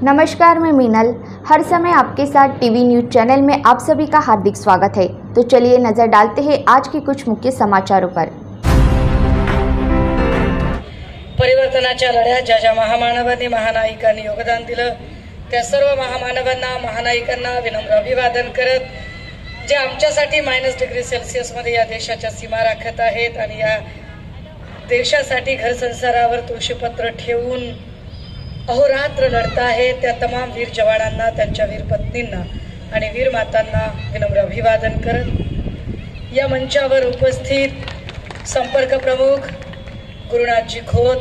नमस्कार, मैं मीनल। हर समय आपके साथ टीवी न्यूज़ चैनल में आप सभी का हार्दिक स्वागत है। तो चलिए नजर डालते हैं आज के कुछ मुख्य समाचारों पर। परिवर्तनाच्या लढ्यात ज्या ज्या महामानवांनी महानायिकांनी योगदान दिलं त्या सर्व महामानवांना महानायिकांना विनम्र अभिवादन करत जे आमच्यासाठी -डिग्री मध्ये या देशाच्या सीमा राखत आहेत आणि या देशासाठी घर संसारावर तुळशीपत्र ठेवून अहोरात्र लढत आहेत त्या तमाम वीर जवानांना, त्यांच्या वीर पत्नींना आणि वीर मातांना विनम्र अभिवादन करत या मंचावर उपस्थित संपर्क प्रमुख गुरुनाथजी खोत,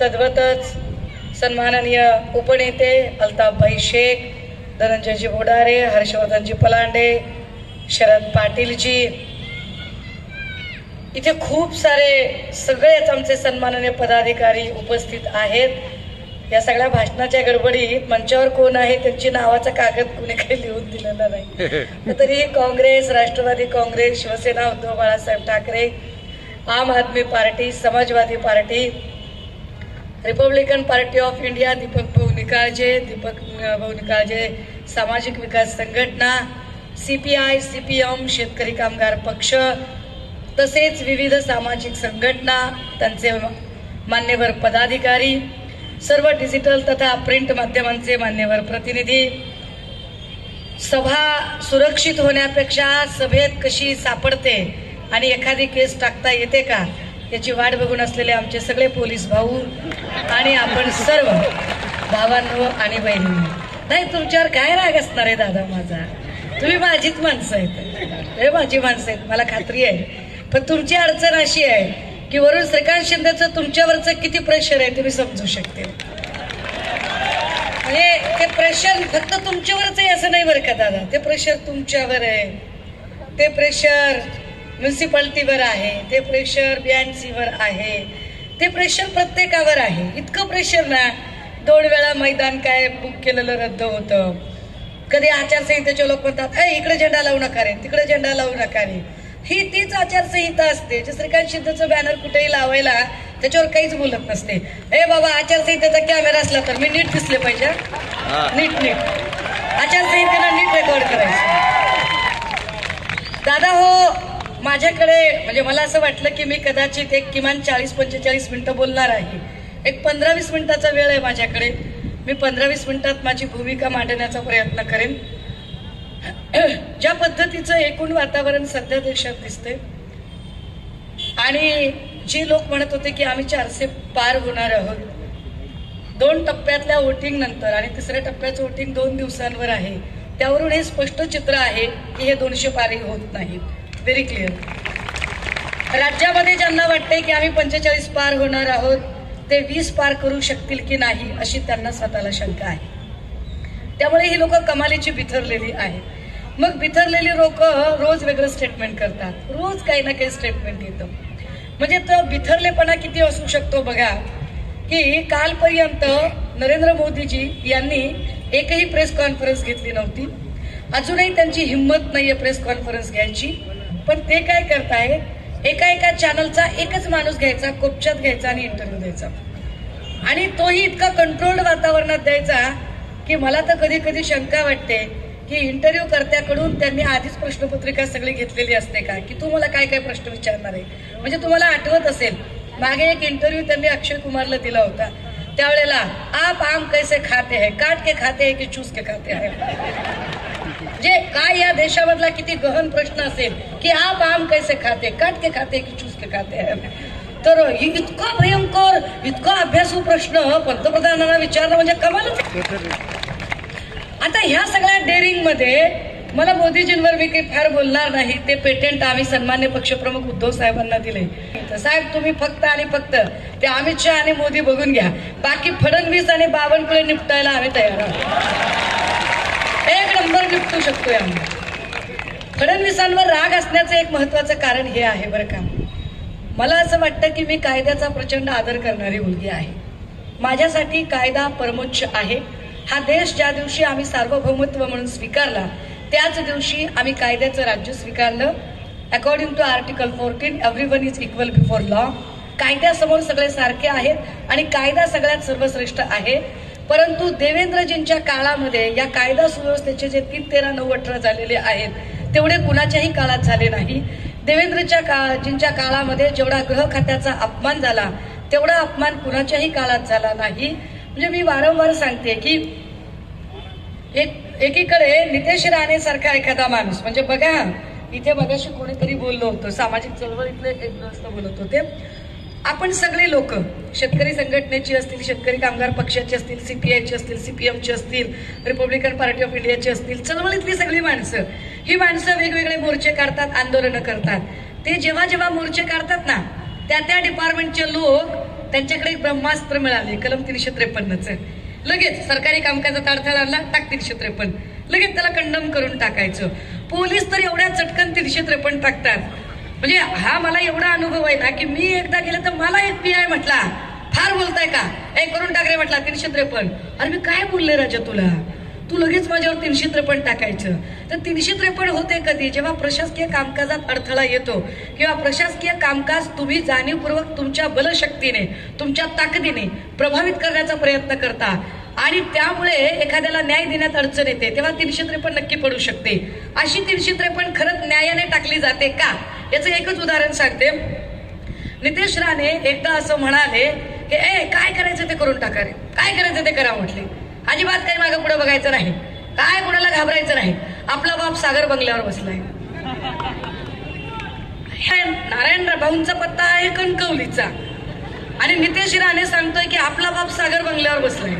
तद्वतच सन्माननीय उपनेते अल्ताफभाई शेख, धनंजयजी बोडारे, हर्षवर्धनजी पलांडे, शरद पाटीलजी, इथे खूप सारे सगळेच आमचे सन्माननीय पदाधिकारी उपस्थित आहेत। या सगळ्या भाषणाच्या गडबडीत मंचावर कोण आहे त्यांची नावाचा कागद कोणी काही लिहून दिलेला नाही। तरीही Congress, Rashtrawadi Congress, Shiv Sena Uddhav Balasaheb Thackeray, Aam Aadmi Party, Samajwadi Party, Republican Party of India, Deepak Bhau Nikalje, सामाजिक विकास संघटना, CPI, CPM, शेतकरी कामगार पक्ष, तसेच विविध सामाजिक संघटना, त्यांचे मान्यवर पदाधिकारी, सर्व डिजिटल तथा प्रिंट माध्यमांचे मान्यवर प्रतिनिधी, सभा सुरक्षित होण्यापेक्षा सभेत कशी सापडते आणि एखादी केस टाकता येते का याची वाट बघून असलेले आमचे सगळे पोलीस भाऊ आणि आपण सर्व भावांनो आणि बहिणींनो, नाही तुमच्यावर काय राग असणार आहे दादा माझा, तुम्ही माझीच माणसं आहेत, हे माझी माणसं आहेत, मला खात्री आहे। पण तुमची अडचण अशी आहे की वरून श्रीकांत शिंदेचं तुमच्यावरचं किती प्रेशर आहे तुम्ही समजू शकते। म्हणजे ते प्रेशर फक्त तुमच्यावरच आहे असं नाही बरं का दादा, ते प्रेशर तुमच्यावर आहे, ते प्रेशर म्युन्सिपाल्टीवर आहे, ते प्रेशर BNCवर आहे, ते प्रेशर प्रत्येकावर आहे। इतकं प्रेशर ना 2 वेळा मैदान काय बुक केलेलं रद्द होतं, कधी आचारसंहितेचे लोक म्हणतात इकडे झेंडा लावू नका रे, तिकडे झेंडा लावू नका रे, ही तीच आचारसंहिता असते जे श्रीकांत शिंदेचं बॅनर कुठेही लावायला त्याच्यावर काहीच बोलत नसते। बाबा आचारसंहितेचा कॅमेरा असला तर मी नीट दिसले पाहिजे, नीट आचारसंहितेला नीट रेकॉर्ड करायचं। दादा हो, माझ्याकडे म्हणजे मला असं वाटलं की मी कदाचित एक किमान 40-45 मिनिटं बोलणार आहे, एक 15-20 मिनिटाचा वेळ आहे माझ्याकडे, मी 15-20 मिनिटात माझी भूमिका मांडण्याचा प्रयत्न करेन। ज्या पद्धतीचं एकूण वातावरण सध्या देशात दिसतंय आणि जी लोक म्हणत होते की आम्ही 400 पार होणार आहोत, 2 टप्प्यातल्या वोटिंग नंतर आणि 3ऱ्या टप्प्याचं वोटिंग 2 दिवसांवर आहे, त्यावरून हे स्पष्ट चित्र आहे की हे 200 पारही होत नाही, व्हेरी क्लिअर। राज्यामध्ये ज्यांना वाटतंय की आम्ही 45 पार होणार आहोत ते 20 पार करू शकतील की नाही अशी त्यांना स्वतःला शंका आहे। त्यामुळे ही लोक कमालीची बिथरलेली आहेत। मग बिथरलेली लोक रोज वेगळं स्टेटमेंट करतात, रोज काही ना काही स्टेटमेंट येतं। म्हणजे तो बिथरलेपणा किती असू शकतो बघा की कालपर्यंत नरेंद्र मोदीजी यांनी एकही प्रेस कॉन्फरन्स घेतली नव्हती, अजूनही त्यांची हिंमत नाहीये प्रेस कॉन्फरन्स घ्यायची, पण ते काय करताय एका चॅनलचा एकच माणूस घ्यायचा, कोपच्यात घ्यायचा आणि इंटरव्ह्यू द्यायचा आणि तोही इतका कंट्रोल्ड वातावरणात द्यायचा की मला तर कधी कधी शंका वाटते की इंटरव्ह्यू कर्त्याकडून त्यांनी आधीच प्रश्नपत्रिका सगळी घेतलेली असते का की तू मला काय काय प्रश्न विचारणार आहे। म्हणजे तुम्हाला आठवत असेल मागे एक इंटरव्ह्यू त्यांनी अक्षय कुमारला दिला होता, त्यावेळेला आप आम कैसे खाते हैं, काट के खाते हैं की चूस के खाते हैं, जे काय या देशामधला किती गहन प्रश्न असेल की आप आम कैसे खाते, काट के खाते की चूस के खाते हैं। तर इतका भयंकर इतका अभ्यासू प्रश्न पंतप्रधानांना विचारणं म्हणजे कमालच। आता ह्या सगळ्या डेअरिंग मध्ये मला मोदीजींवर मी काही फार बोलणार नाही, ते पेटेंट आम्ही सन्मान्य पक्षप्रमुख उद्धव साहेबांना दिले। साहेब तुम्ही फक्त आणि फक्त ते अमित शहा आणि मोदी बघून घ्या, बाकी फडणवीस आणि बावनकुळे निपटायला आम्ही तयार आहोत, 1 नंबर निपटू शकतोय आम्ही। फडणवीसांवर राग असण्याचं एक महत्वाचं कारण हे आहे बरं का, मला असं वाटतं की मी कायद्याचा प्रचंड आदर करणारी मुलगी आहे, माझ्यासाठी कायदा परमोच्च आहे। हा देश ज्या दिवशी आम्ही सार्वभौमत्व म्हणून स्वीकारला त्याच दिवशी आम्ही कायद्याचं राज्य स्वीकारलं। According to article 14 everyone is equal before law, कायद्यासमोर सगळे सारखे आहेत आणि कायदा सगळ्यात सर्वश्रेष्ठ आहे। परंतु देवेंद्रजींच्या काळामध्ये या कायदा सुव्यवस्थेचे जे 3, 13, 9, 18 झालेले आहेत तेवढे कुणाच्याही काळात झाले नाही. देवेंद्रजींच्या काळामध्ये जेवढा गृह खात्याचा अपमान झाला तेवढा अपमान कुणाच्याही काळात झाला नाही. म्हणजे मी वारंवार सांगते की एकीकडे नितेश राणे सारखा एखादा माणूस, म्हणजे बघा इथे मगाशी कोणीतरी बोललो होतं, सामाजिक चळवळीतले एक दोस्त बोलत होते, आपण सगळे लोक शेतकरी संघटनेची असतील, शेतकरी कामगार पक्षाची असतील, सीपीआयची असतील, सीपीएमची असतील, रिपब्लिकन पार्टी ऑफ इंडियाची असतील, चळवळीतली सगळी माणसं, ही माणसं वेगवेगळे मोर्चे काढतात, आंदोलनं करतात. ते जेव्हा जेव्हा मोर्चे काढतात ना त्या डिपार्टमेंटचे लोक, त्यांच्याकडे एक ब्रह्मास्त्र मिळाले कलम 353चं. लगेच सरकारी कामकाजात अडथळा आणला, टाक 353, लगेच त्याला कंडम करून टाकायचं. पोलीस तर एवढ्या चटकन 353 टाकतात. म्हणजे हा मला एवढा अनुभव आहे ना की मी एकदा गेलं तर मला एक पीआय म्हटला, फार बोलताय का, करून टाक रे म्हटला 353. अरे मी काय बोलले राजा तुला, तू लगेच माझ्यावर 353 टाकायचं. तर 353 होते कधी, जेव्हा प्रशासकीय कामकाजात अडथळा येतो किंवा प्रशासकीय कामकाज तुम्ही जाणीवपूर्वक तुमच्या बलशक्तीने, तुमच्या ताकदीने प्रभावित करण्याचा प्रयत्न करता आणि त्यामुळे एखाद्याला न्याय देण्यात अडचण येते, तेव्हा 353 नक्की पडू शकते. अशी 353 खरंच न्यायाने टाकली जाते का, याचं एकच उदाहरण सांगते. नितेश राणे एकदा असं म्हणाले की काय करायचं ते करून टाका रे, काय करायचं ते करा म्हटले. अजिबात काही मागे पुढे बघायचं नाही, काय कोणाला घाबरायचं नाही. आपला बाप सागर बंगल्यावर बसलाय. नारायण भाऊंचा पत्ता आहे कणकवलीचा आणि नितेश राणे सांगतोय की आपला बाप सागर बंगल्यावर बसलाय.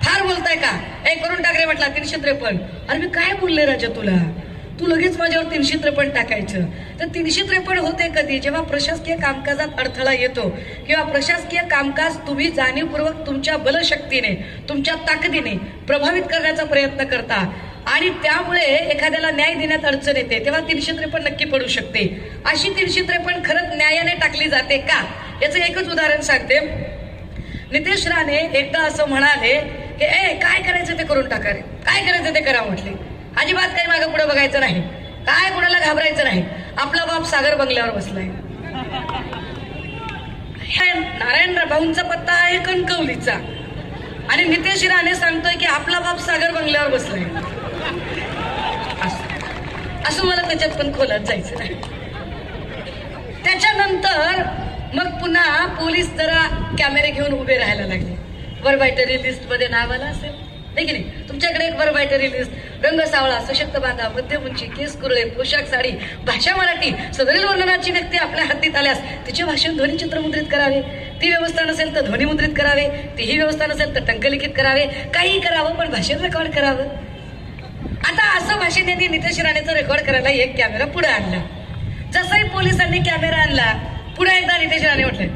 फार बोलताय का, करून टाक रे म्हटला 353. अरे मी काय बोलले राजा तुला, तू लगेच माझ्यावर 353 टाकायचं. तर 353 होते कधी, जेव्हा प्रशासकीय कामकाजात अडथळा येतो किंवा प्रशासकीय कामकाज तुम्ही जाणीवपूर्वक तुमच्या बलशक्तीने, तुमच्या ताकदीने प्रभावित करण्याचा प्रयत्न करता आणि त्यामुळे एखाद्याला न्याय देण्यात अडचण येते, तेव्हा 353 नक्की पडू शकते. अशी 353 खरंच न्यायाने टाकली जाते का, याचं एकच उदाहरण सांगते. नितेश राणे एकदा असं म्हणाले की काय करायचं ते करून टाका रे, काय करायचं ते करा म्हटले. अजिबात काही मागे पुढे बघायचं नाही, काय कोणाला घाबरायचं नाही. आपला बाप सागर बंगल्यावर बसलाय. नारायण भाऊंचा पत्ता आहे कणकवलीचा आणि नितेश राणे सांगतोय की आपला बाप सागर बंगल्यावर बसलाय. असं मला त्याच्यात पण खोलात जायचं नाही. त्याच्यानंतर मग पुन्हा पोलीस जरा कॅमेरे घेऊन उभे राहायला लागले. वर्बायटरी लिस्ट मध्ये नाव आलं असेल नाही की नाही, तुमच्याकडे एक वर्बायटरी लिस्ट, रंग सावळा, सशक्त बांधा, मध्य उंची, केस कुरळे, पोशाख साडी, भाषा मराठी, सदरील वर्णनाची व्यक्ती आपल्या हातीत आल्यास तिचे भाषण ध्वनिचित्र मुद्रित करावे, ती व्यवस्था नसेल तर ध्वनी मुद्रित करावे, तीही व्यवस्था नसेल तर टंकलिखित करावे, काही करावं पण भाषण रेकॉर्ड करावं. आता असं भाषण यांनी नितेश राणेचं रेकॉर्ड करायला एक कॅमेरा पुढे आणला. जसंही पोलिसांनी कॅमेरा आणला, पुढे एकदा नितेश राणे म्हटले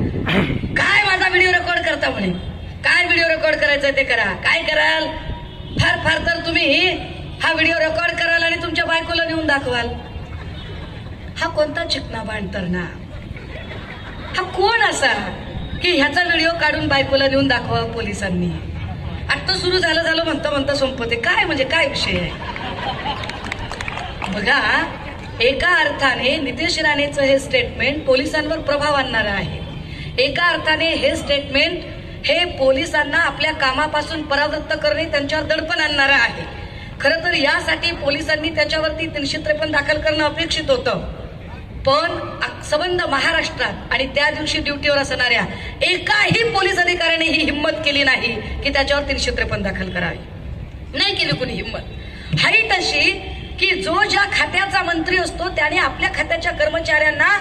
काय माझा व्हिडिओ रेकॉर्ड करता म्हणे, काय व्हिडिओ रेकॉर्ड करायचा ते करा, काय कराल, फार फार तर तुम्ही हा व्हिडिओ रेकॉर्ड कराल आणि तुमच्या बायकोला नेऊन दाखवाल. हा कोणता चिकना बाणतरणा, हा कोण असा की ह्याचा व्हिडिओ काढून बायकोला नेऊन दाखवा पोलिसांनी. आता सुरू झालं म्हणता म्हणता संपते, काय म्हणजे काय विषय आहे. बघा, एका अर्थाने नितेश राणेचं हे स्टेटमेंट पोलिसांवर प्रभाव आणणारं आहे. एका अर्थाने हे स्टेटमेंट हे पोलिसांना आपल्या कामापासून परावृत्त करणे, त्यांच्यावर दडपण आणणारं आहे. खरं तर यासाठी पोलिसांनी त्याच्यावरती 353 दाखल करणं अपेक्षित होतं, पण संबंध महाराष्ट्रात आणि त्या दिवशी ड्युटीवर असणाऱ्या एकाही पोलीस अधिकाऱ्याने ही हिंमत केली नाही की त्याच्यावर 353 दाखल करावी. नाही केली कुणी हिंमत. हाईट अशी की जो ज्या खात्याचा मंत्री असतो त्याने आपल्या खात्याच्या कर्मचाऱ्यांना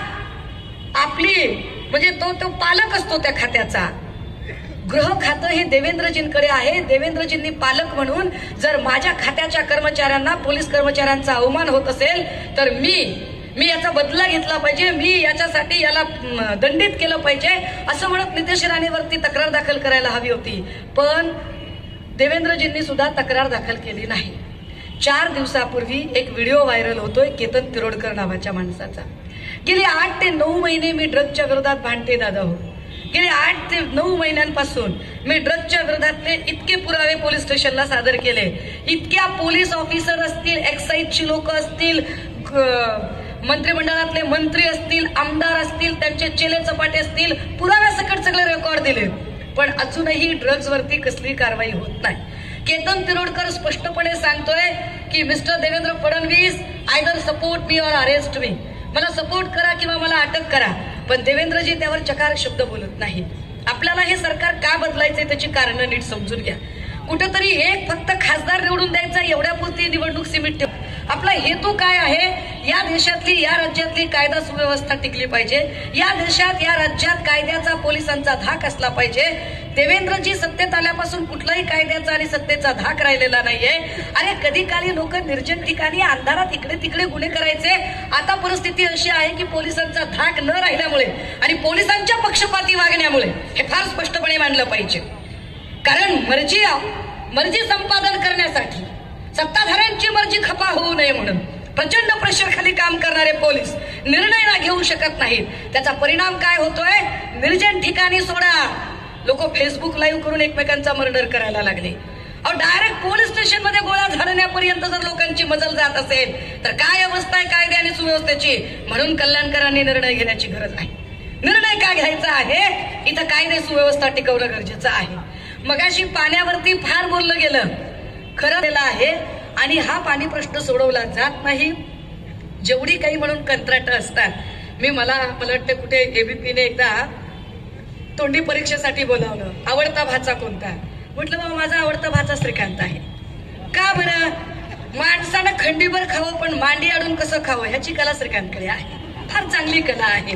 आपली म्हणजे तो पालक असतो त्या खात्याचा. गृह खातं हे देवेंद्रजींकडे आहे. देवेंद्रजींनी पालक म्हणून जर माझ्या खात्याच्या कर्मचाऱ्यांना, पोलीस कर्मचाऱ्यांचा अवमान होत असेल तर मी याचा बदला घेतला पाहिजे, मी याच्यासाठी याला दंडित केलं पाहिजे असं म्हणत नितेश राणेवरती तक्रार दाखल करायला हवी होती. पण देवेंद्रजींनी सुद्धा तक्रार दाखल केली नाही. 4 दिवसापूर्वी एक व्हिडिओ व्हायरल होतोय केतन तिरोडकर नावाच्या माणसाचा. गेले 8 ते 9 महिने मी ड्रग्जच्या विरोधात भांडते दादा हो. गेले 8 ते 9 महिन्यांपासून मी ड्रग्जच्या विरोधातले इतके पुरावे पोलीस स्टेशनला सादर केले. इतक्या पोलीस ऑफिसर असतील, एक्साईजची लोक असतील, मंत्रिमंडळातले मंत्री असतील, आमदार असतील, त्यांचे चेले चपाटे असतील, पुराव्यासकट सगळे रेकॉर्ड दिले. पण अजूनही ड्रग्जवरती कसली कारवाई होत नाही. केतन तिरोडकर स्पष्टपणे सांगतोय की mister Devendra Fadnavis either support me और अरेस्ट मी, मला सपोर्ट करा किंवा मला अटक करा, पण देवेंद्रजी त्यावर चकार शब्द बोलत नाहीत. आपल्याला हे सरकार का बदलायचंय त्याची कारणं नीट समजून घ्या. कुठेतरी एक फक्त खासदार निवडून द्यायचा एवढ्यापुरती निवडणूक सीमित ठेव. आपला हेतू काय आहे? या देशातली या राज्यातली कायदा सुव्यवस्था टिकली पाहिजे. या देशात या राज्यात कायद्याचा पोलिसांचा धाक असला पाहिजे. देवेंद्रजी सत्तेत आल्यापासून कुठलाही कायद्याचा आणि सत्तेचा धाक राहिलेला नाहीये. अरे कधी काली लोक निर्जन ठिकाणी अंधारात इकडे तिकडे गुन्हे करायचे. आता परिस्थिती अशी आहे की पोलिसांचा धाक न राहिल्यामुळे आणि पोलिसांच्या पक्षपाती वागण्यामुळे हे फार स्पष्टपणे मांडलं पाहिजे. कारण मर्जी संपादन करण्यासाठी सत्ताधाऱ्यांची मर्जी खपा होऊ नये म्हणून प्रचंड प्रेशर खाली काम करणारे पोलीस निर्णय घेऊ शकत नाहीत. त्याचा परिणाम काय होतोय? निर्जन ठिकाणी सोडा, लोक फेसबुक लाईव्ह करून एकमेकांचा मर्डर करायला लागले. डायरेक्ट पोलीस स्टेशन मध्ये गोळा झाडण्यापर्यंत जर लोकांची मजल जात असेल तर काय अवस्था आहे कायद्या आणि सुव्यवस्थेची. म्हणून कल्याणकरांनी निर्णय घेण्याची गरज आहे. निर्णय का घ्यायचा आहे? इथं कायदे सुव्यवस्था टिकवणं गरजेचं आहे. मगाशी पाण्यावरती फार बोललं गेलं, खरं आहे. आणि हा पाणी प्रश्न सोडवला जात नाही. जेवढी काही म्हणून कंत्राट असतात, मला वाटतं कुठे एबीपीने एकदा तोंडी परीक्षेसाठी बोलावलं. आवडता भाचा कोणता? म्हटलं बाबा माझा आवडता भाचा श्रीकांत आहे. का बरं? माणसानं खंडीभर खावं पण मांडी अडून कसं खावं ह्याची कला श्रीकांतकडे आहे. फार चांगली कला आहे.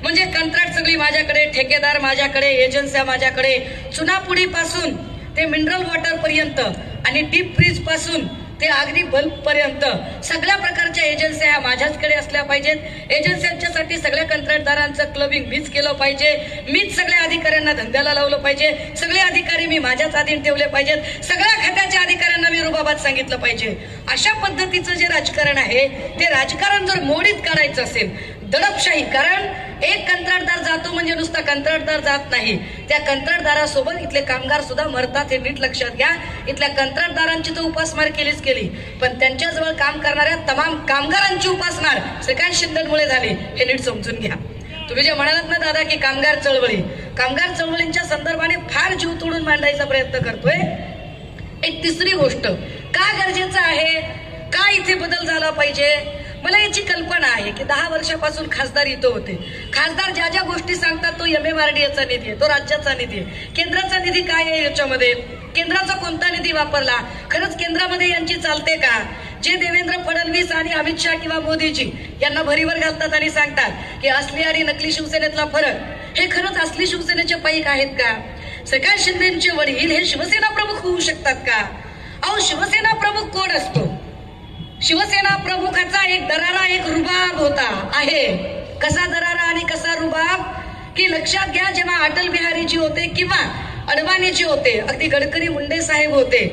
म्हणजे कंत्राट सगळी माझ्याकडे, ठेकेदार माझ्याकडे, एजन्स्या माझ्याकडे, चुनापुडी पासून ते मिनरल वॉटर पर्यंत आणि डीप फ्रीज पासून ते अगदी बल्ब पर्यंत सगळ्या प्रकारच्या एजन्स्या ह्या माझ्याचकडे असल्या पाहिजेत. एजन्स्यांच्यासाठी सगळ्या कंत्राटदारांचं क्लबिंग मीच केलं पाहिजे. मीच सगळ्या अधिकाऱ्यांना धंद्याला लावलं पाहिजे. सगळे अधिकारी मी माझ्याच अधीन ठेवले पाहिजेत. सगळ्या खात्याच्या अधिकाऱ्यांना मी रुबाबात सांगितलं पाहिजे. अशा पद्धतीचं जे राजकारण आहे ते राजकारण जर मोडीत काढायचं असेल, दडपशाही, कारण एक कंत्राटदार जातो म्हणजे नुसता कंत्राटदार जात नाही, त्या कंत्राटदारासोबत इथले कामगार सुद्धा मरतात. हे नीट लक्षात घ्या. इथल्या कंत्राटदारांची तर उपासमार केलीच केली, पण त्यांच्याजवळ काम करणाऱ्या तमाम कामगारांची उपासमार श्रीकांत शिंदेमुळे झाली. हे नीट समजून घ्या. तुम्ही जे म्हणालात ना दादा की कामगार चळवळींच्या संदर्भाने फार जीव तोडून मांडायचा प्रयत्न करतोय. एक तिसरी गोष्ट, का गरजेचं आहे, का इथे बदल झाला पाहिजे? मला याची कल्पना आहे की 10 वर्षापासून खासदार इथं होते. खासदार ज्या ज्या गोष्टी सांगतात तो MMRDAचा निधी आहे, तो राज्याचा निधी आहे. केंद्राचा निधी काय आहे याच्यामध्ये? केंद्राचा कोणता निधी वापरला? खरंच केंद्रामध्ये यांची चालते का? जे देवेंद्र फडणवीस आणि अमित शहा किंवा मोदीजी यांना भरीवर घालतात आणि सांगतात की असली आणि नकली शिवसेनेतला फरक, हे खरंच असली शिवसेनेचे पाईक आहेत का? श्रीकांत शिंदेचे वडील हे शिवसेना प्रमुख होऊ शकतात का? अहो, शिवसेना प्रमुख कोण असतो? शिवसेना प्रमुखाचा एक दरारा, एक रुबाब होता आहे. कसा दरारा आणि कसा रुबाब की लक्षात घ्या, जेव्हा अटल बिहारीजी होते किंवा अडवाणीजी होते, अगदी गडकरी मुंडे साहेब होते,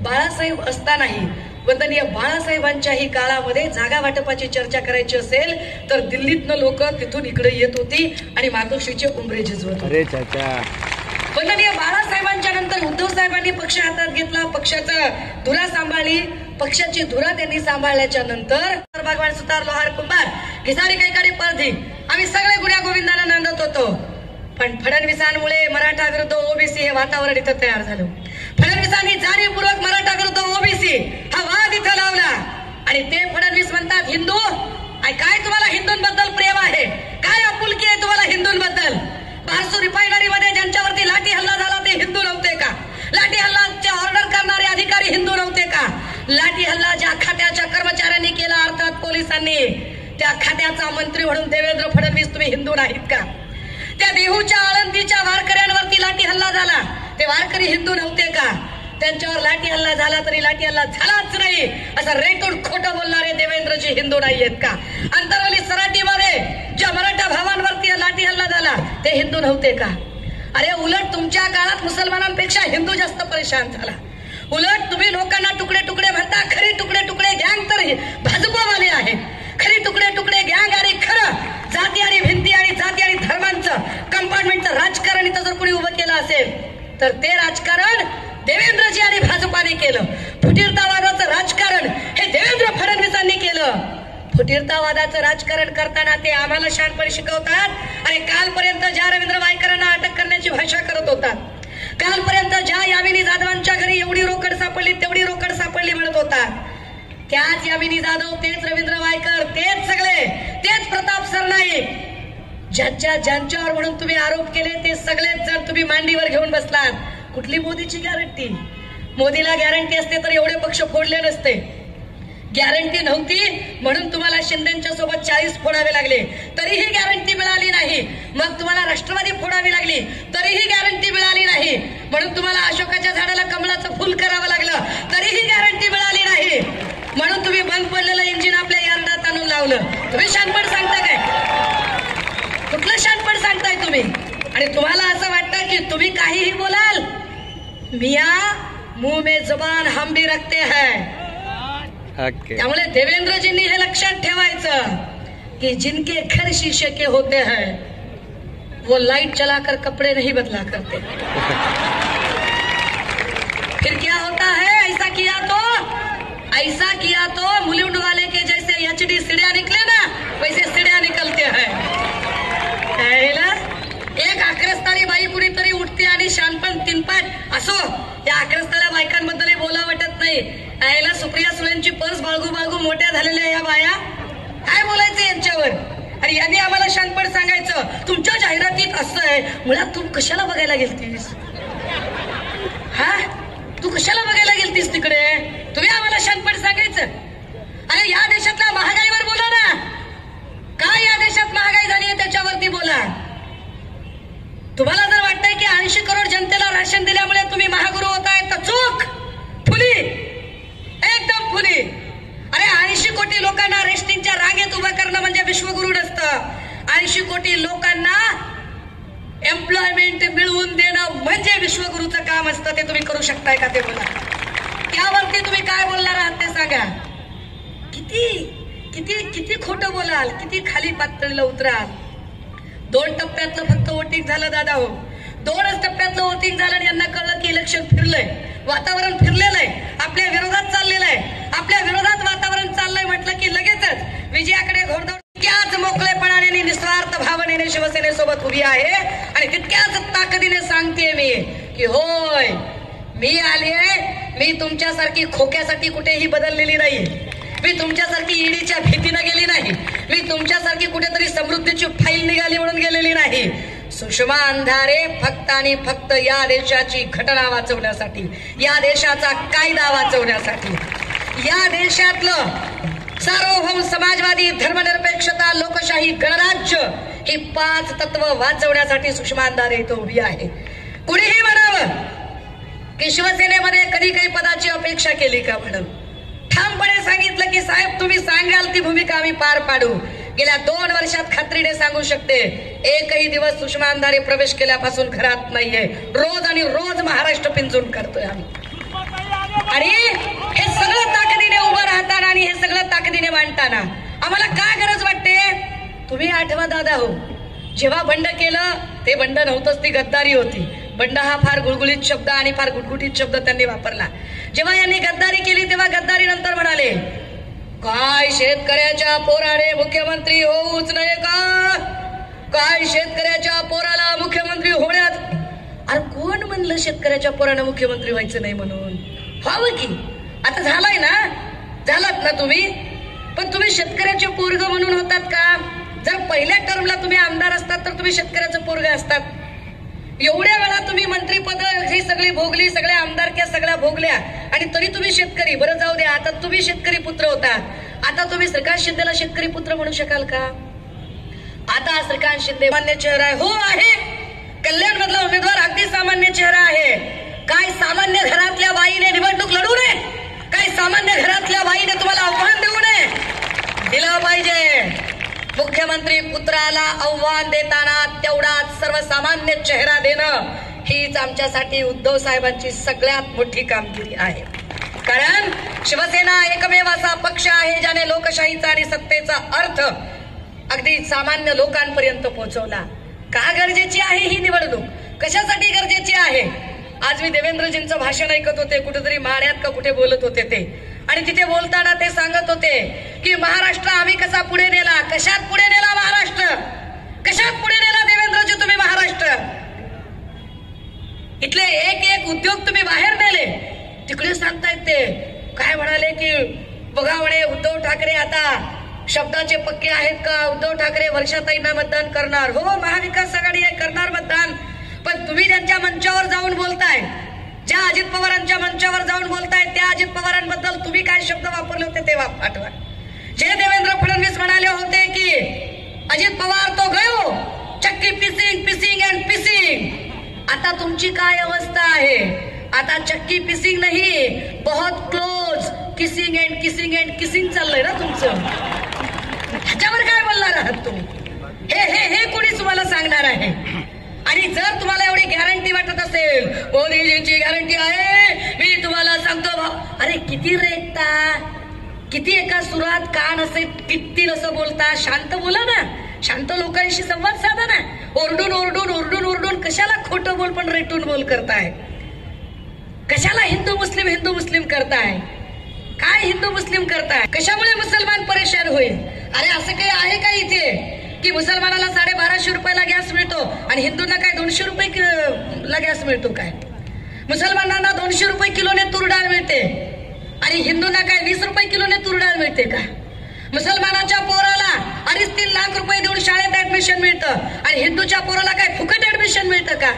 बाळासाहेब असतानाही वंदनीय बाळासाहेबांच्याही काळामध्ये जागा वाटपाची चर्चा करायची असेल तर दिल्लीतनं लोक तिथून इकडे येत होती आणि मातोश्रीचे उमरे झिजवत होते. वंदनीय बाळासाहेबांच्या नंतर उद्धव साहेबांनी पक्ष हातात घेतला, पक्षाचा धुरा सांभाळली. पक्षाची धुरा त्यांनी सांभाळल्याच्या नंतर भगवान सुतार, लोहार, कुंभार, घिसारी, कैकाडी, परधी आम्ही सगळे गुण्या गोविंदाला नांदत होतो. पण फडणवीसांमुळे मराठा विरुद्ध ओबीसी हे वातावरण इथं तयार झालं. फडणवीसांनी जाणीवपूर्वक मराठा विरुद्ध ओबीसी हा वाद इथं लावला आणि ते फडणवीस म्हणतात हिंदू, काय तुम्हाला हिंदूंबद्दल प्रेम आहे? काय आपुलकी आहे तुम्हाला हिंदूंबद्दल? बारसू रिफायनरीमध्ये ज्यांच्यावरती लाठी हल्ला झाला ते हिंदू नव्हते का? लाठी हल्लाचे ऑर्डर करणारे अधिकारी हिंदू नव्हते का? लाठी हल्ला ज्या खात्याच्या कर्मचाऱ्यांनी केला, अर्थात पोलिसांनी, त्या खात्याचा मंत्री म्हणून देवेंद्र फडणवीस तुम्ही हिंदू नाहीत का? त्या देहूच्या आळंदीच्या वारकऱ्यांवरती लाठी हल्ला झाला, ते वारकरी हिंदू नव्हते का? त्यांच्यावर लाठी हल्ला झाला तरी लाठी हल्ला झालाच नाही असं रेटून खोटं बोलणारे देवेंद्रजी हिंदू नाहीयेत का? अंतरवली सराटीमध्ये ज्या मराठा भावांवरती लाठी हल्ला झाला ते हिंदू नव्हते का? अरे उलट तुमच्या काळात मुसलमानांपेक्षा हिंदू जास्त परेशान झाला. उलट तुम्ही लोकांना तुकडे तुकडे म्हणता, खरी तुकडे तुकडे गँग तर भाजपवाले आहेत. खरी तुकडे तुकडे गँग आणि खरं जाती आणि भिंती आणि जाती आणि धर्मांचं कंपार्टमेंटचं राजकारण इथं जर कोणी उभं केलं असेल तर ते राजकारण देवेंद्रजी आणि भाजपाने केलं. फुटीरतावादाचं राजकारण हे देवेंद्र फडणवीसांनी केलं. फुटीरतावादाचं राजकारण करताना ते आम्हाला शहाणपणे शिकवतात आणि कालपर्यंत ज्या रवींद्र वायकरांना अटक करण्याची भाषा करत होतात, कालपर्यंत ज्या यामिनी जाधवांच्या घरी एवढी रोकड सापडली तेवढी रोकड सापडली म्हणत होता, त्याच यामिनी जाधव, तेच रवींद्र वायकर, तेच सगळे, तेच प्रताप सरनाईक, ज्यांच्यावर म्हणून तुम्ही आरोप केले ते सगळेच जर तुम्ही मांडीवर घेऊन बसलात. कुठली मोदीची गॅरंटी? मोदीला गॅरंटी असते तर एवढे पक्ष फोडले नसते. गॅरंटी नव्हती म्हणून तुम्हाला शिंदेच्या सोबत 40 फोडावे लागले, तरीही गॅरंटी मिळाली नाही. मग तुम्हाला राष्ट्रवादी फोडावी लागली, तरीही गॅरंटी मिळाली नाही. म्हणून तुम्हाला अशोकाच्या झाडाला कमळाचं फुल करावं लागलं, तरीही गॅरंटी मिळाली नाही. म्हणून तुम्ही बंद पडलेलं इंजिन आपल्या यंदात आणून लावलं. तुम्ही शानपण सांगता काय? कुठलं शानपण सांगताय तुम्ही? आणि तुम्हाला असं वाटतं की तुम्ही काहीही बोलाल. मियां मुंह में जबान हम भी रखते हैं. त्यामुळे देवेंद्रजींनी हे लक्षात ठेवायचं की जिनके घर शीशे के होते हैं वो लाइट चलाकर कपड़े नहीं बदला करते. फिर क्या होता है? ऐसा किया तो मुलुंड वाले के जैसे HD सीढ़ियां निकले ना, वैसे सीढ़ियां निकलते हैं. एक आक्रस्तारी बाई कुणीतरी उठते आणि शानपण तीनपाट असो. त्या आक्रस्ताल्या बायकांबद्दल बोला वाटत नाही. यायला सुप्रिया सुळेंची पर्स बाळगू बाळगू मोठ्या झालेल्या या बाया, काय बोलायचं यांच्यावर? आणि यांनी आम्हाला शानपण सांगायचं तुमच्या जाहिरातीत असं आहे. मुळात तू कशाला बघायला गेलतीस? हा, तू कशाला बघायला गेलतीस तिकडे? तुम्ही आम्हाला शानपण सांगायचं? अरे या देशातल्या महागाईवर बोला ना. काय या देशात महागाई झाली आहे त्याच्यावरती बोला. तुम्हाला जर वाटतंय की 80 करोड जनतेला राशन दिल्यामुळे तुम्ही महागुरु होताय तर चूक. फुली, एकदम फुली. अरे 80 कोटी लोकांना रेस्टिंगच्या रांगेत उभं करणं म्हणजे विश्वगुरु नसतं. 80 कोटी लोकांना एम्प्लॉयमेंट मिळवून देणं म्हणजे विश्वगुरूचं काम असतं. ते तुम्ही करू शकताय का ते बोला. त्यावरती तुम्ही काय बोलणार आहात ते सांगा. किती खोटं बोलाल, किती खाली पातळीला उतराल. 2 टप्प्यातलं फक्त वोटिंग झालं दादा हो. 2च टप्प्यातलं वोटिंग झालं आणि यांना कळलं की इलेक्शन फिरलंय, वातावरण फिरलेलं आहे, आपल्या विरोधात चाललेलं आहे. आपल्या विरोधात वातावरण चाललंय म्हटलं की लगेचच विजयाकडे घोडदौड. तितक्याच मोकळेपणाने निस्वार्थ भावनेने शिवसेनेसोबत उभी आहे आणि तितक्याच ताकदीने सांगते मी की होय, मी आली आहे. मी तुमच्यासारखी खोक्यासाठी कुठेही बदललेली नाही. मी तुमच्यासारखी ईडीच्या भीतीनं गेली नाही. मी तुमच्यासारखी कुठेतरी समृद्धीची फाईल निघाली म्हणून गेलेली नाही. सुषमा अंधारे फक्त आणि फक्त या देशाची घटना वाचवण्यासाठी, या देशाचा कायदा वाचवण्यासाठी, या देशातलं सार्वभौम समाजवादी, धर्मनिरपेक्षता, लोकशाही, गणराज्य ही 5 तत्व वाचवण्यासाठी सुषमा अंधारे इथं उभी आहे. कुणीही म्हणावं की शिवसेनेमध्ये कधी काही पदाची अपेक्षा केली का म्हणून ठामपणे सांगितलं की साहेब तुम्ही सांगाल ती भूमिका आम्ही पार पाडू. गेल्या 2 वर्षात खात्रीने सांगू शकते, एकही दिवस सुषमा अंधारे प्रवेश केल्यापासून घरात नाहीये. रोज आणि रोज महाराष्ट्र पिंजून करतोय आम्ही. आणि हे सगळं ताकदीने उभं राहताना आणि हे सगळं ताकदीने मांडताना आम्हाला काय गरज वाटते? तुम्ही आठवा दादा हो, जेव्हा बंड केलं ते बंड नव्हतंच, ती गद्दारी होती. बंड हा फार गुळगुळीत शब्द आणि फार गुटगुटीत शब्द त्यांनी वापरला. जेव्हा यांनी गद्दारी केली तेव्हा गद्दारी नंतर म्हणाले काय शेतकऱ्याच्या पोराने मुख्यमंत्री होऊच नये का? काय शेतकऱ्याच्या पोराला मुख्यमंत्री होण्यात? अरे कोण म्हणलं शेतकऱ्याच्या पोरानं मुख्यमंत्री व्हायचं नाही म्हणून? व्हावं की, आता झालाय ना, झालात ना तुम्ही. पण तुम्ही शेतकऱ्याचे पोरग म्हणून होतात का? जर पहिल्या टर्मला तुम्ही आमदार असतात तर तुम्ही शेतकऱ्याचं पोरग असतात. एवढ्या वेळा तुम्ही मंत्रीपद ही सगळी भोगली, सगळ्या आमदारक्या सगळ्या भोगल्या आणि तरी तुम्ही शेतकरी. बरं जाऊ द्या, आता तुम्ही शेतकरी पुत्र होतात. आता तुम्ही श्रीकांत शिंदेला शेतकरी पुत्र म्हणू शकाल का? आता श्रीकांत शिंदे सामान्य चेहरा आहे, हो आहे. कल्याण मधला उमेदवार अगदी सामान्य चेहरा आहे. काय सामान्य घरातल्या बाईने निवडणूक लढू नये? काय सामान्य घरातल्या बाईने तुम्हाला आव्हान देऊ नये? दिलं पाहिजे. मुख्यमंत्री पुत्राला आव्हान देताना तेवढाच सर्वसामान्य चेहरा देणं हीच आमच्यासाठी उद्धव साहेबांची सगळ्यात मोठी कामगिरी आहे. कारण शिवसेना एकमेव असा पक्ष आहे ज्याने लोकशाहीचा आणि सत्तेचा अर्थ अगदी सामान्य लोकांपर्यंत पोहोचवला. का गरजेची आहे ही निवडणूक? कशासाठी गरजेची आहे? आज मी देवेंद्रजींचं भाषण ऐकत होते, कुठेतरी माड्यात का कुठे बोलत होते ते, आणि तिथे बोलताना ते सांगत होते की महाराष्ट्र आम्ही कसा पुढे नेला. कशात पुढे नेला महाराष्ट्र? कशात पुढे नेला देवेंद्रजी तुम्ही महाराष्ट्र? इथले एक एक उद्योग तुम्ही बाहेर नेले. तिकडे सांगतायत ते काय म्हणाले की बघा म्हणे उद्धव ठाकरे आता शब्दाचे पक्के आहेत का, उद्धव ठाकरे वर्षाताईंना मतदान करणार. हो, महाविकास आघाडी आहे, करणार मतदान. पण तुम्ही ज्यांच्या मंचावर जाऊन बोलताय, ज्या अजित पवारांच्या मंचावर जाऊन बोलताय, त्या अजित पवारांबद्दल तुम्ही काय शब्द वापरले होते ते आठवा. जे देवेंद्र फडणवीस म्हणाले होते की अजित पवार तो गयो चक्की पिसिंग पिसिंग अँड पिसिंग. आता तुमची काय अवस्था आहे? आता चक्की पिसिंग नाही, बहुत क्लोज किसिंग अँड किसिंग चाललंय ना तुमचं. ह्याच्यावर काय बोलणार आहात तुम्ही? हे कोणी तुम्हाला सांगणार आहे? आणि जर तुम्हाला एवढी गॅरंटी वाटत असेल, मोदीजींची गॅरंटी आहे, मी तुम्हाला सांगतो. अरे किती रेटता, किती एका सुरात कान असे किती असं बोलता. शांत बोला ना, शांत लोकांशी संवाद साधा ना. ओरडून ओरडून ओरडून ओरडून कशाला खोटं बोल पण रेटून बोल करताय? कशाला हिंदू मुस्लिम करताय? काय हिंदू मुस्लिम करताय? कशामुळे मुसलमान परेशान होईल? अरे असं काही आहे का इथे की मुसलमानाला 1250 रुपयाला गॅस मिळतो आणि हिंदूंना काय 200 रुपये गॅस मिळतो? काय मुसलमानांना 200 रुपये किलोने तूर डाळ मिळते आणि हिंदूंना काय 20 रुपये किलोने तूर डाळ मिळते का? मुसलमानाच्या पोराला 2-3 लाख रुपये देऊन शाळेत ऍडमिशन मिळतं आणि हिंदूच्या पोराला काय फुकट ऍडमिशन मिळतं का?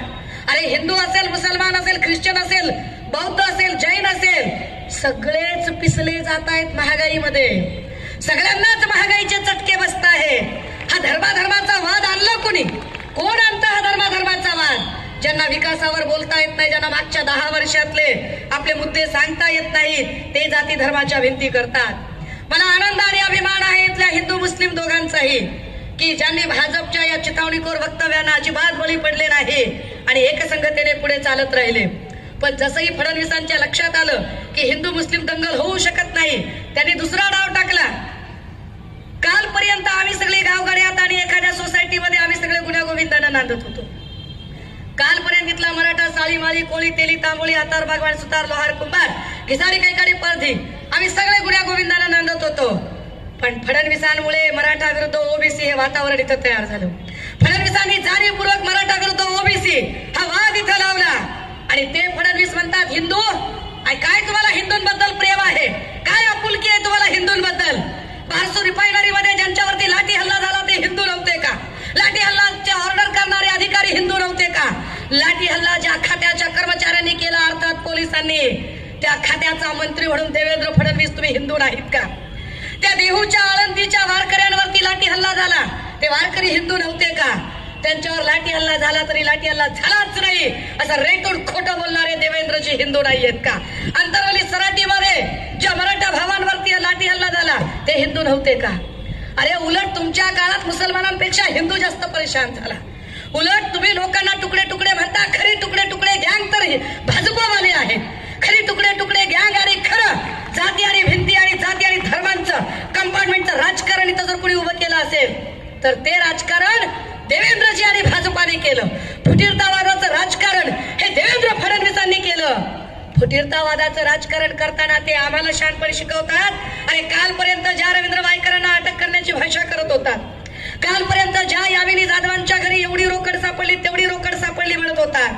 अरे हिंदू असेल, मुसलमान असेल, ख्रिश्चन असेल, बौद्ध असेल, जैन असेल, सगळेच पिसले जात आहेत महागाईमध्ये. सगळ्यांनाच महागाईचे चटके बसत आहे. हा धर्माधर्माचा वाद आणला कोणी? कोण आणतं हा धर्माधर्माचा वाद? ज्यांना विकासावर बोलता येत नाही, ज्यांना मागच्या 10 वर्षातले आपले मुद्दे सांगता येत नाहीत, ते जाती धर्माच्या भिंती करतात. मला आनंद आणि अभिमान आहे इथल्या हिंदू मुस्लिम दोघांचाही की ज्यांनी भाजपच्या या चिथावणीखोर वक्तव्यांना अजिबात बळी पडले नाही आणि एकसंगतेने पुढे चालत राहिले. पण जसंही फडणवीसांच्या लक्षात आलं की हिंदू मुस्लिम दंगल होऊ शकत नाही, त्यांनी दुसरा डाव टाकला. कालपर्यंत आम्ही सगळे गावगाड्यात आणि एखाद्या सोसायटीमध्ये आम्ही सगळे गुण्यागोविंदानं नांदत होतो. कालपर्यंत इथला मराठा, साळी, माळी, कोळी, तेली, तांबोळी, हातार, बागवान, सुतार, लोहार, कुंभार, घिसारी, कैकाडी, परधी आम्ही सगळे गुण्यागोविंदानं नांदत होतो. पण फडणवीसांमुळे मराठा विरुद्ध ओबीसी हे वातावरण इथं तयार झालं. फडणवीसांनी जाणीवपूर्वक मराठा विरुद्ध ओबीसी हा वाद इथं लावला आणि ते फडणवीस म्हणतात हिंदू. काय तुम्हाला हिंदूंबद्दल प्रेम आहे? काय आपुलकी आहे तुम्हाला हिंदूंबद्दल? बारसू रिफायनरीमध्ये ज्यांच्यावरती लाठी हल्ला झाला ते हिंदू नव्हते का? लाठी हल्लाचे ऑर्डर करणारे अधिकारी हिंदू नव्हते का? लाठी हल्ला ज्या खात्याच्या कर्मचाऱ्यांनी केला, अर्थात पोलिसांनी, त्या खात्याचा मंत्री म्हणून देवेंद्र फडणवीस तुम्ही हिंदू नाहीत का? त्या देहूच्या आळंदीच्या वारकऱ्यांवरती लाठी हल्ला झाला, ते वारकरी हिंदू नव्हते का? त्यांच्यावर लाठी हल्ला झाला तरी लाठी हल्ला झालाच नाही असं रेटून खोटं बोलणारे देवेंद्रजी हिंदू नाहीयेत का? अंतरवली सराटीमध्ये ज्या मराठा भावांवरती लाठी हल्ला झाला ते हिंदू नव्हते का? अरे उलट तुमच्या काळात मुसलमानांपेक्षा हिंदू जास्त परेशान झाला. उलट तुम्ही लोकांना तुकडे तुकडे म्हणता, खरी तुकडे तुकडे गँग तर भाजपवाले आहेत. खरी तुकडे तुकडे गँग आणि खरं जाती आणि भिंती आणि जाती आणि धर्मांचं कंपार्टमेंटचं राजकारण इथं जर कोणी उभं केलं असेल तर ते राजकारण देवेंद्रजी आणि भाजपाने केलं. फुटीरतावादाचं राजकारण हे देवेंद्र फडणवीसांनी केलं. फुटीरतावादाचं राजकारण करताना ते आम्हाला शहाणपणे शिकवतात आणि कालपर्यंत ज्या रवींद्र वायकरांना अटक करण्याची भाषा करत होतात, कालपर्यंत ज्या यामिनी जाधवांच्या घरी एवढी रोकड सापडली तेवढी रोकड सापडली म्हणत होतात,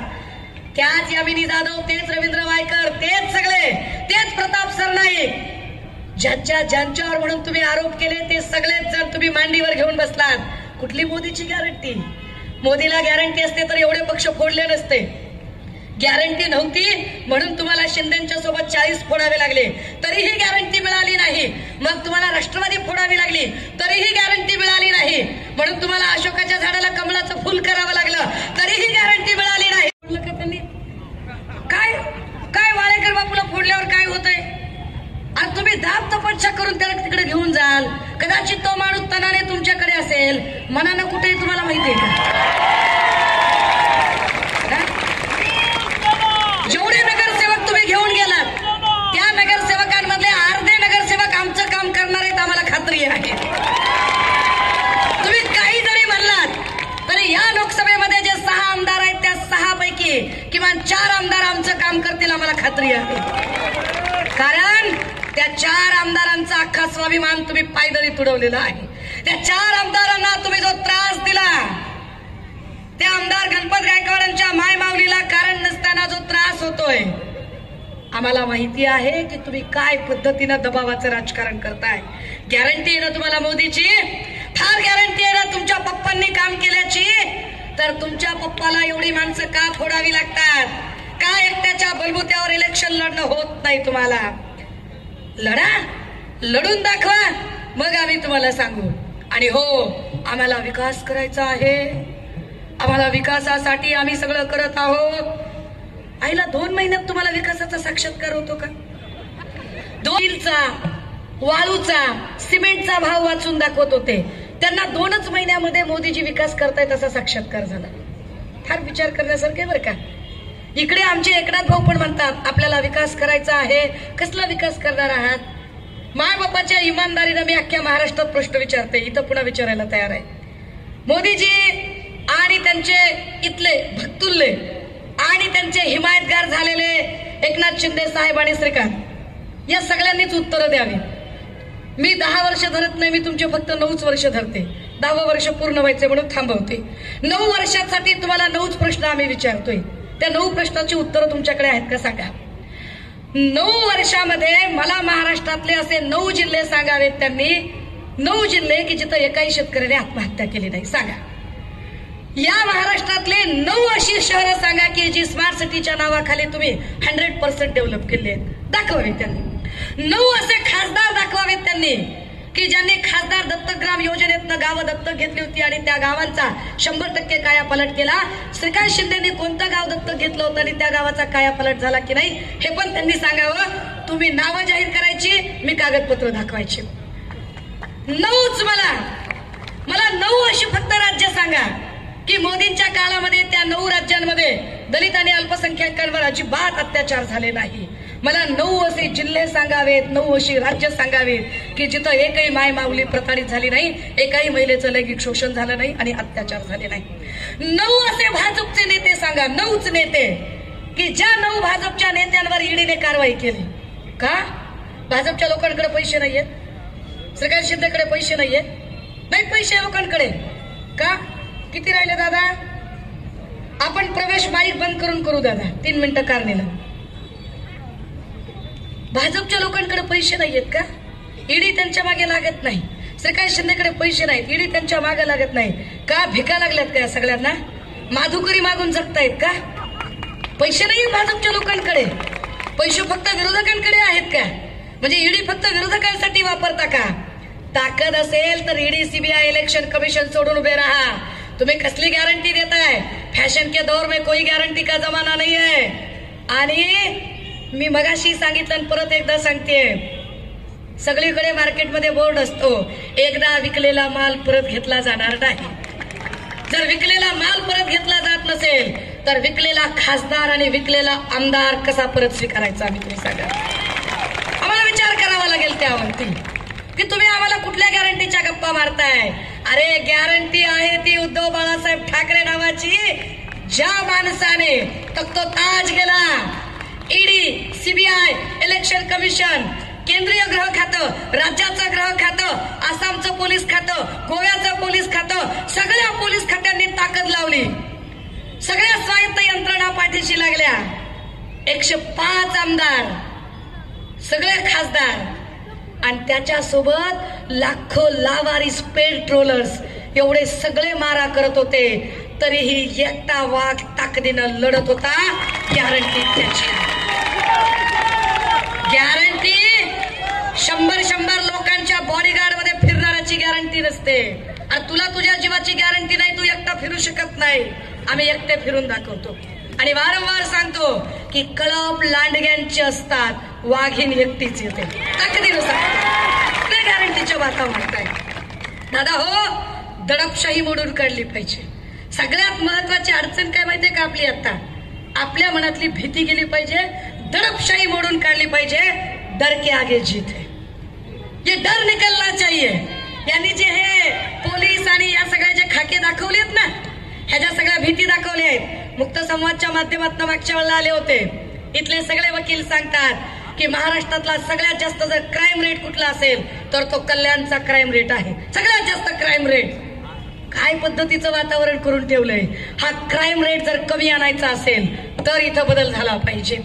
त्याच यामिनी जाधव, तेच रवींद्र वायकर, तेच सगळे, तेच प्रताप सरनाईक, ज्यांच्यावर म्हणून तुम्ही आरोप केले ते सगळेच जण तुम्ही मांडीवर घेऊन बसलात. कुठली मोदीची गॅरंटी? मोदीला गॅरंटी असते तर एवढे पक्ष फोडले नसते. गॅरंटी नव्हती म्हणून तुम्हाला शिंदेच्या सोबत 40 फोडावे लागले, तरीही गॅरंटी मिळाली नाही. मग तुम्हाला राष्ट्रवादी फोडावी लागली, तरीही गॅरंटी मिळाली नाही. म्हणून तुम्हाला अशोकाच्या झाडाला कमळाचं फुल करावं लागलं, तरीही गॅरंटी मिळाली नाही. काय काय वाळेकर बापूला फोडल्यावर काय होतंय? आणि तुम्ही दाब तपस्या करून त्याला तिकडे घेऊन जाल. कदाचित तो माणूस तनाने तुमच्याकडे असेल, मनानं कुठेही तुम्हाला माहिती आहे का? जेवढे नगरसेवक तुम्ही घेऊन गेलात त्या नगरसेवकांमधले अर्धे नगरसेवक आमचं काम करणार आहेत, आम्हाला खात्री आहे. तुम्ही काही जरी म्हणलात तरी या लोकसभेमध्ये जे 6 आमदार आहेत त्या 6 पैकी किमान 4 आमदार आमचं काम करतील, आम्हाला खात्री आहे. कारण त्या 4 आमदारांचा अख्खा स्वाभिमान तुम्ही पायदळी तुडवलेला आहे. त्या 4 आमदारांना तुम्ही जो त्रास दिला त्या आमदार गणपत गायकवाडांच्या माय माऊलीला कारण नसताना जो त्रास होतोय, आम्हाला माहिती आहे की तुम्ही काय पद्धतीनं दबावाचं राजकारण करताय. गॅरंटी आहे ना तुम्हाला मोदीची? फार गॅरंटी आहे ना तुमच्या पप्पांनी काम केल्याची? तर तुमच्या पप्पाला एवढी माणसं का फोडावी लागतात? का एकट्याच्या बलबुत्यावर इलेक्शन लढणं होत नाही तुम्हाला? लढा, लढून दाखवा, मग आम्ही तुम्हाला सांगू. आणि हो, आम्हाला विकास करायचा आहे. आम्हाला विकासासाठी आम्ही सगळं करत आहोत. आईला 2 महिन्यात तुम्हाला विकासाचा साक्षात्कार होतो का? स्टीलचा, वाळूचा, सिमेंटचा भाव वाचून दाखवत होते, त्यांना 2च महिन्यामध्ये मोदीजी विकास करतायत असा साक्षात्कार झाला. फार विचार करण्यासारखे बरं का. इकडे आमचे एकनाथ भाऊ पण म्हणतात आपल्याला विकास करायचा आहे. कसला विकास करणार आहात? माय बापाच्या इमानदारीनं मी अख्ख्या महाराष्ट्रात प्रश्न विचारते, इथं पुन्हा विचारायला तयार आहे. मोदीजी आणि त्यांचे इथले भक्तुल्ले आणि त्यांचे हिमायतगार झालेले एकनाथ शिंदे साहेब आणि श्रीकांत या सगळ्यांनीच उत्तरं द्यावी. मी 10 वर्ष धरत नाही, मी तुमचे फक्त 9च वर्ष धरते. 10वं वर्ष पूर्ण व्हायचे म्हणून थांबवते. 9 वर्षांसाठी तुम्हाला 9च प्रश्न आम्ही विचारतोय. त्या 9 प्रश्नाची उत्तरं तुमच्याकडे आहेत का सांगा. 9 वर्षामध्ये मला महाराष्ट्रातले असे 9 जिल्हे सांगावेत त्यांनी. 9 जिल्हे की जिथं एकाही शेतकऱ्याने आत्महत्या केली नाही. सांगा. या महाराष्ट्रातले 9 अशी शहरं सांगा की जी स्मार्ट सिटीच्या नावाखाली तुम्ही 100% डेव्हलप केले आहेत. दाखवावे त्यांनी. 9 असे खासदार दाखवावेत त्यांनी की ज्यांनी खासदार दत्तग्राम योजनेतनं गावं दत्तक घेतली होती आणि त्या गावांचा 100% कायापालट केला. श्रीकांत शिंदेनी कोणतं गाव दत्तक घेतलं होतं आणि त्या गावाचा कायापालट झाला की नाही हे पण त्यांनी सांगावं. तुम्ही नावं जाहीर करायची, मी कागदपत्र दाखवायची. 9च मला 9 अशी फक्त राज्य सांगा की मोदींच्या काळामध्ये त्या 9 राज्यांमध्ये दलित आणि अल्पसंख्याकांवर अजिबात अत्याचार झाले नाही. मला 9 असे जिल्हे सांगावेत, 9 अशी राज्य सांगावेत की जिथं एकही माय माऊली प्रताडित झाली नाही, एकाही महिलेचं लैंगिक शोषण झालं नाही आणि अत्याचार झाले नाही. 9 असे भाजपचे नेते सांगा, 9च नेते की ज्या 9 भाजपच्या नेत्यांवर ईडीने कारवाई केली. का? भाजपच्या लोकांकडे पैसे नाहीयेत? श्रीकांत शिंदेकडे पैसे नाहीयेत? नाही पैसे लोकांकडे. का? किती राहिले दादा? आपण प्रवेश माईक बंद करून करू दादा, 3 मिनिटं कारणीला. भाजपच्या लोकांकडे पैसे नाहीयेत का? ईडी त्यांच्या मागे लागत नाही. श्रीकांत शिंदेकडे पैसे नाहीत, ईडी त्यांच्या मागे लागत नाही का? भिका लागल्यात का सगळ्यांना? माधुकरी मागून जगतायत का? पैसे नाहीत भाजपच्या लोकांकडे. पैसे फक्त विरोधकांकडे आहेत का? म्हणजे ईडी फक्त विरोधकांसाठी वापरता का? ताकद असेल तर ईडी, सीबीआय, इलेक्शन कमिशन सोडून उभे राहा. तुम्ही कसली गॅरंटी देताय? फॅशन के दौर में कोई गॅरंटी का जमाना नाही आहे. आणि मी मगाशी सांगितलं आणि परत एकदा सांगते, सगळीकडे मार्केटमध्ये बोर्ड असतो, एकदा विकलेला माल परत घेतला जाणार नाही. जर विकलेला माल परत घेतला जात नसेल तर विकलेला खासदार आणि विकलेला आमदार कसा परत स्वीकारायचा आम्ही तुम्ही सांगा. आम्हाला विचार करावा लागेल त्यावरती की तुम्ही आम्हाला कुठल्या गॅरंटीच्या गप्पा मारताय. अरे गॅरंटी आहे ती उद्धव बाळासाहेब ठाकरे नावाची. ज्या माणसाने तो ताज गेला, ईडी, सीबीआय, इलेक्शन कमिशन, केंद्रीय गृह खातं, राज्याचं गृह खातं, आसामचं पोलीस खातं, गोव्याचं पोलीस खातं, सगळ्या पोलीस खात्यांनी ताकद लावली. सगळ्या स्वायत्त यंत्रणा पाठीशी लागल्या. 105 आमदार, सगळे खासदार आणि त्याच्यासोबत लाखो लावारिस पेट्रोलर्स एवढे सगळे मारा करत होते. तरीही एकटा वाघ ताकदीनं लढत होता. गॅरंटी त्याची. गॅरंटी 100 लोकांच्या बॉडीगार्ड मध्ये फिरणाऱ्याची गॅरंटी नसते. आणि तुला तुझ्या जीवाची गॅरंटी नाही, तू एकटा फिरू शकत नाही. आम्ही एकटे फिरून दाखवतो आणि वारंवार सांगतो की कळप लांडग्यांचे असतात, वाघीण एकटीच येते. ताकदीनुसार गॅरंटीच्या बाता म्हणताय दादा. हो, दडपशाही मोडून काढली पाहिजे. सगळ्यात महत्वाची अडचण काय माहितीये का आपली? आता आपल्या मनातली भीती गेली पाहिजे, दडपशाही मोडून काढली पाहिजे. डर के आगे जीत है, ये डर निकलना चाहिए. यांनी जे हे पोलीस आणि या सगळ्या जे खाके दाखवलेत ना, ह्याच्या सगळ्या भीती दाखवल्या आहेत. मुक्त संवादच्या माध्यमातून मागच्या वेळेला आले होते. इथले सगळे वकील सांगतात की महाराष्ट्रातला सगळ्यात जास्त जर क्राईम रेट कुठला असेल तर तो कल्याणचा क्राईम रेट आहे. सगळ्यात जास्त क्राईम रेट. काय पद्धतीचं वातावरण करून ठेवलंय. हा क्राईम रेट जर कमी आणायचा असेल तर इथं बदल झाला पाहिजे.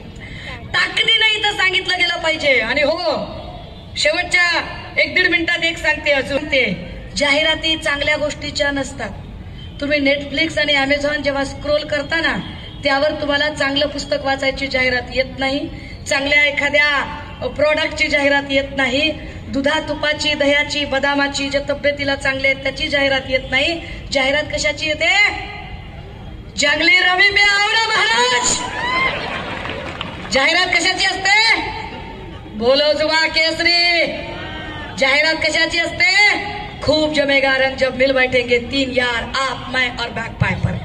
ताकदीने इथं सांगितलं गेलं पाहिजे. आणि हो, शेवटच्या 1-1.5 मिनिटात एक सांगते अजून, ते जाहिराती चांगल्या गोष्टीच्या नसतात. तुम्ही नेटफ्लिक्स आणि अमेझॉन जेव्हा स्क्रोल करता ना, त्यावर तुम्हाला चांगलं पुस्तक वाचायची जाहिरात येत नाही, चांगल्या एखाद्या प्रोडक्टची जाहिरात येत नाही, दुधा तुपाची, दह्याची, बदामाची, जे तब्येतीला चांगले आहेत त्याची जाहिरात येत नाही. जाहिरात कशाची येते? जंगली रवी में आवडा महाराज. जाहिरात कशाची असते? बोलो जुबा केसरी. जाहिरात कशाची असते? खूब जमेगा रंग जब मिल बैठेंगे 3 यार, आप मैं और बैक पाय पर.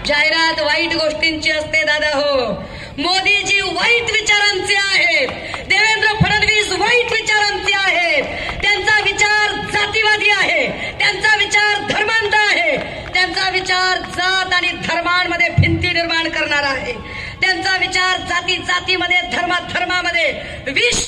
जाहिरात वाईट गोष्टींची असते दादा हो. मोदीजी वाईट विचारांचे आहेत, देवेंद्र फडणवीस वाईट विचारांचे आहेत. त्यांचा विचार जातीवादी आहे, त्यांचा विचार धर्मांध आहे, त्यांचा विचार जात आणि धर्मांमध्ये भिंती निर्माण करणारा आहे, त्यांचा विचार जातीमध्ये धर्मामध्ये विष